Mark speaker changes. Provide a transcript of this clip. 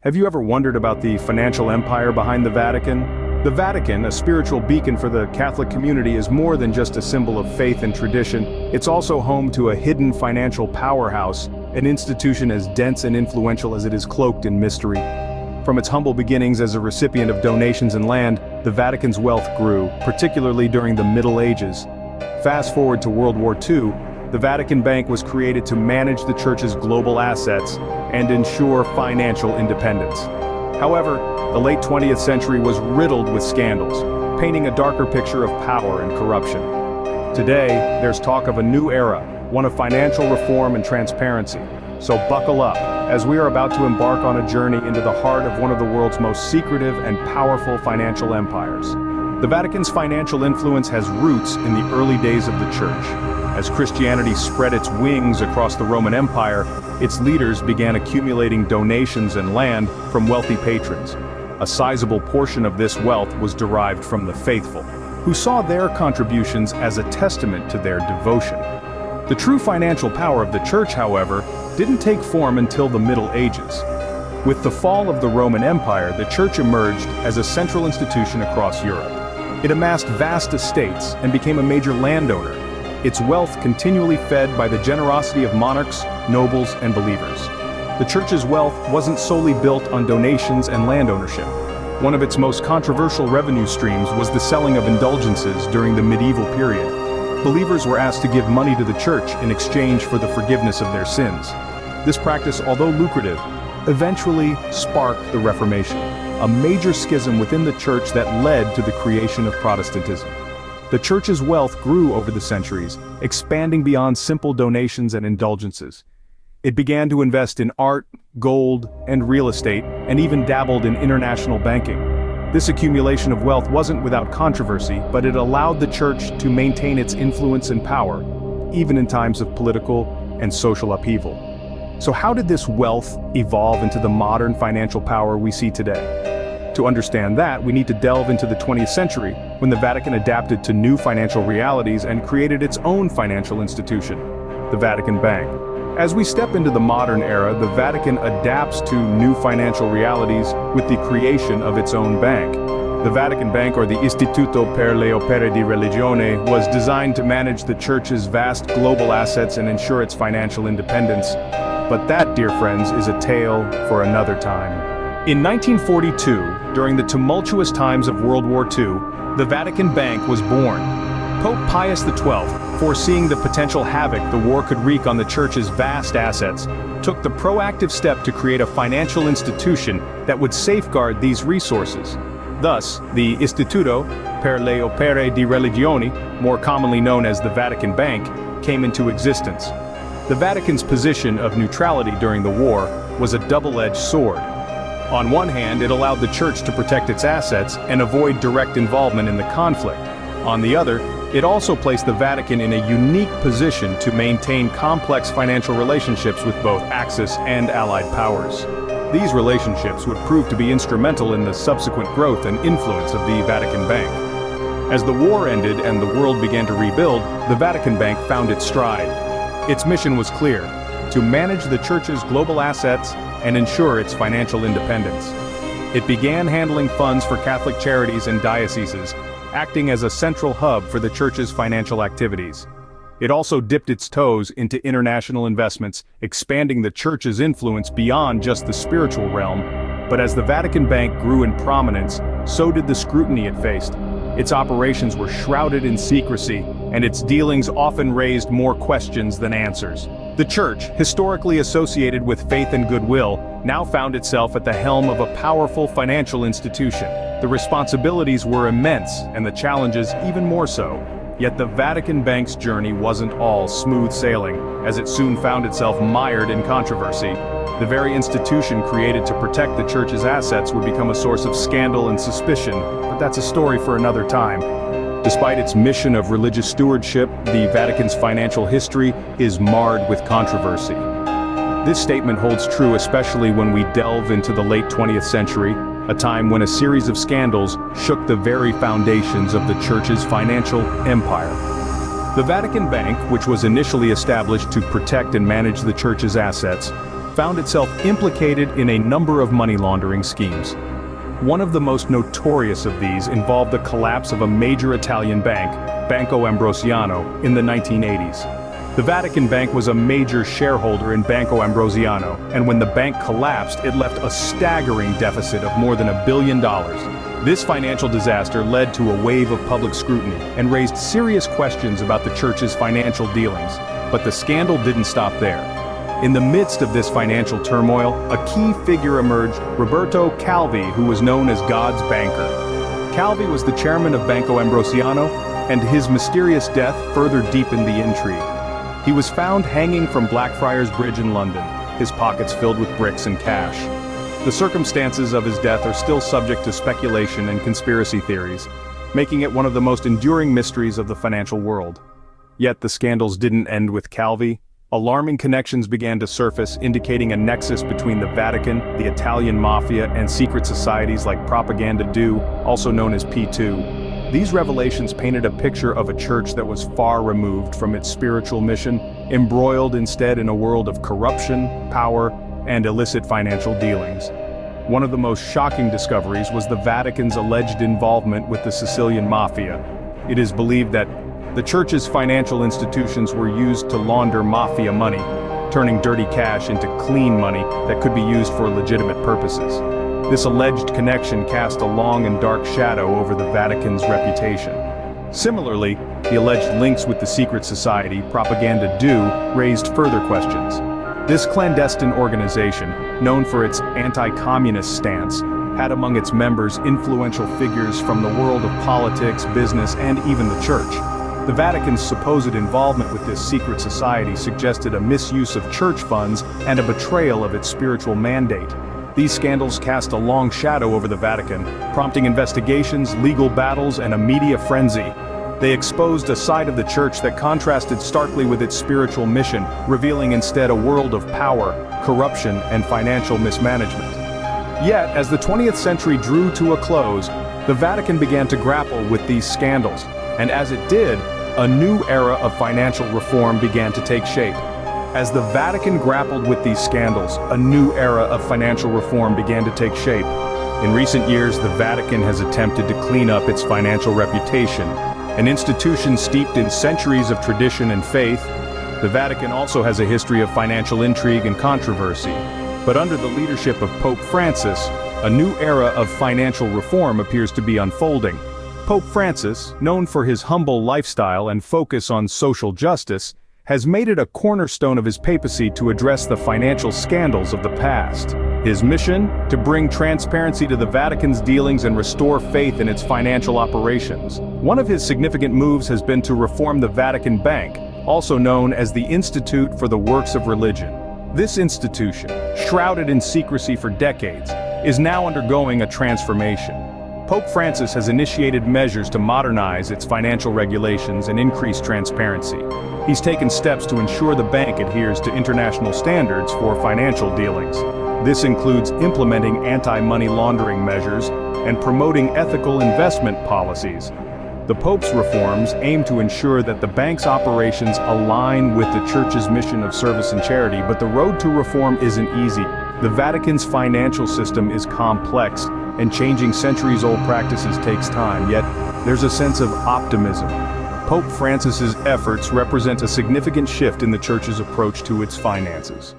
Speaker 1: Have you ever wondered about the financial empire behind the Vatican? The Vatican, a spiritual beacon for the Catholic community, is more than just a symbol of faith and tradition. It's also home to a hidden financial powerhouse, an institution as dense and influential as it is cloaked in mystery. From its humble beginnings as a recipient of donations and land, the Vatican's wealth grew, particularly during the Middle Ages. Fast forward to World War II, the Vatican Bank was created to manage the Church's global assets and ensure financial independence. However, the late 20th century was riddled with scandals, painting a darker picture of power and corruption. Today, there's talk of a new era, one of financial reform and transparency. So buckle up, as we are about to embark on a journey into the heart of one of the world's most secretive and powerful financial empires. The Vatican's financial influence has roots in the early days of the Church. As Christianity spread its wings across the Roman Empire, its leaders began accumulating donations and land from wealthy patrons. A sizable portion of this wealth was derived from the faithful, who saw their contributions as a testament to their devotion. The true financial power of the Church, however, didn't take form until the Middle Ages. With the fall of the Roman Empire, the Church emerged as a central institution across Europe. It amassed vast estates and became a major landowner, its wealth continually fed by the generosity of monarchs, nobles, and believers. The Church's wealth wasn't solely built on donations and land ownership. One of its most controversial revenue streams was the selling of indulgences during the medieval period. Believers were asked to give money to the Church in exchange for the forgiveness of their sins. This practice, although lucrative, eventually sparked the Reformation, a major schism within the Church that led to the creation of Protestantism. The Church's wealth grew over the centuries, expanding beyond simple donations and indulgences. It began to invest in art, gold, and real estate, and even dabbled in international banking. This accumulation of wealth wasn't without controversy, but it allowed the Church to maintain its influence and power, even in times of political and social upheaval. So how did this wealth evolve into the modern financial power we see today? To understand that, we need to delve into the 20th century, when the Vatican adapted to new financial realities and created its own financial institution, the Vatican Bank. As we step into the modern era, the Vatican adapts to new financial realities with the creation of its own bank. The Vatican Bank, or the Istituto per le Opere di Religione, was designed to manage the Church's vast global assets and ensure its financial independence. But that, dear friends, is a tale for another time. In 1942, during the tumultuous times of World War II, the Vatican Bank was born. Pope Pius XII, foreseeing the potential havoc the war could wreak on the Church's vast assets, took the proactive step to create a financial institution that would safeguard these resources. Thus, the Istituto per le Opere di Religione, more commonly known as the Vatican Bank, came into existence. The Vatican's position of neutrality during the war was a double-edged sword. On one hand, it allowed the Church to protect its assets and avoid direct involvement in the conflict. On the other, it also placed the Vatican in a unique position to maintain complex financial relationships with both Axis and Allied powers. These relationships would prove to be instrumental in the subsequent growth and influence of the Vatican Bank. As the war ended and the world began to rebuild, the Vatican Bank found its stride. Its mission was clear: to manage the Church's global assets and ensure its financial independence. It began handling funds for Catholic charities and dioceses, acting as a central hub for the Church's financial activities. It also dipped its toes into international investments, expanding the Church's influence beyond just the spiritual realm. But as the Vatican Bank grew in prominence, so did the scrutiny it faced. Its operations were shrouded in secrecy, and its dealings often raised more questions than answers. The Church, historically associated with faith and goodwill, now found itself at the helm of a powerful financial institution. The responsibilities were immense, and the challenges even more so. Yet the Vatican Bank's journey wasn't all smooth sailing, as it soon found itself mired in controversy. The very institution created to protect the Church's assets would become a source of scandal and suspicion, but that's a story for another time. Despite its mission of religious stewardship, the Vatican's financial history is marred with controversy. This statement holds true especially when we delve into the late 20th century, a time when a series of scandals shook the very foundations of the Church's financial empire. The Vatican Bank, which was initially established to protect and manage the Church's assets, found itself implicated in a number of money laundering schemes. One of the most notorious of these involved the collapse of a major Italian bank, Banco Ambrosiano, in the 1980s. The Vatican Bank was a major shareholder in Banco Ambrosiano, and when the bank collapsed, it left a staggering deficit of more than $1 billion. This financial disaster led to a wave of public scrutiny and raised serious questions about the church's financial dealings, but the scandal didn't stop there. In the midst of this financial turmoil, a key figure emerged, Roberto Calvi, who was known as God's banker. Calvi was the chairman of Banco Ambrosiano, and his mysterious death further deepened the intrigue. He was found hanging from Blackfriars Bridge in London, his pockets filled with bricks and cash. The circumstances of his death are still subject to speculation and conspiracy theories, making it one of the most enduring mysteries of the financial world. Yet the scandals didn't end with Calvi. Alarming connections began to surface, indicating a nexus between the Vatican, the Italian mafia, and secret societies like Propaganda Do, also known as P2. These revelations painted a picture of a church that was far removed from its spiritual mission, embroiled instead in a world of corruption, power, and illicit financial dealings. One of the most shocking discoveries was the Vatican's alleged involvement with the Sicilian mafia. It is believed that the church's financial institutions were used to launder mafia money, turning dirty cash into clean money that could be used for legitimate purposes. This alleged connection cast a long and dark shadow over the Vatican's reputation. Similarly, the alleged links with the secret society, Propaganda Do, raised further questions. This clandestine organization, known for its anti-communist stance, had among its members influential figures from the world of politics, business, and even the church. The Vatican's supposed involvement with this secret society suggested a misuse of church funds and a betrayal of its spiritual mandate. These scandals cast a long shadow over the Vatican, prompting investigations, legal battles, and a media frenzy. They exposed a side of the church that contrasted starkly with its spiritual mission, revealing instead a world of power, corruption, and financial mismanagement. Yet, as the 20th century drew to a close, the Vatican began to grapple with these scandals, and as it did, a new era of financial reform began to take shape. As the Vatican grappled with these scandals, a new era of financial reform began to take shape. In recent years, the Vatican has attempted to clean up its financial reputation. An institution steeped in centuries of tradition and faith, the Vatican also has a history of financial intrigue and controversy. But under the leadership of Pope Francis, a new era of financial reform appears to be unfolding. Pope Francis, known for his humble lifestyle and focus on social justice, has made it a cornerstone of his papacy to address the financial scandals of the past. His mission? To bring transparency to the Vatican's dealings and restore faith in its financial operations. One of his significant moves has been to reform the Vatican Bank, also known as the Institute for the Works of Religion. This institution, shrouded in secrecy for decades, is now undergoing a transformation. Pope Francis has initiated measures to modernize its financial regulations and increase transparency. He's taken steps to ensure the bank adheres to international standards for financial dealings. This includes implementing anti-money laundering measures and promoting ethical investment policies. The Pope's reforms aim to ensure that the bank's operations align with the Church's mission of service and charity, but the road to reform isn't easy. The Vatican's financial system is complex, and changing centuries-old practices takes time, yet there's a sense of optimism. Pope Francis's efforts represent a significant shift in the Church's approach to its finances.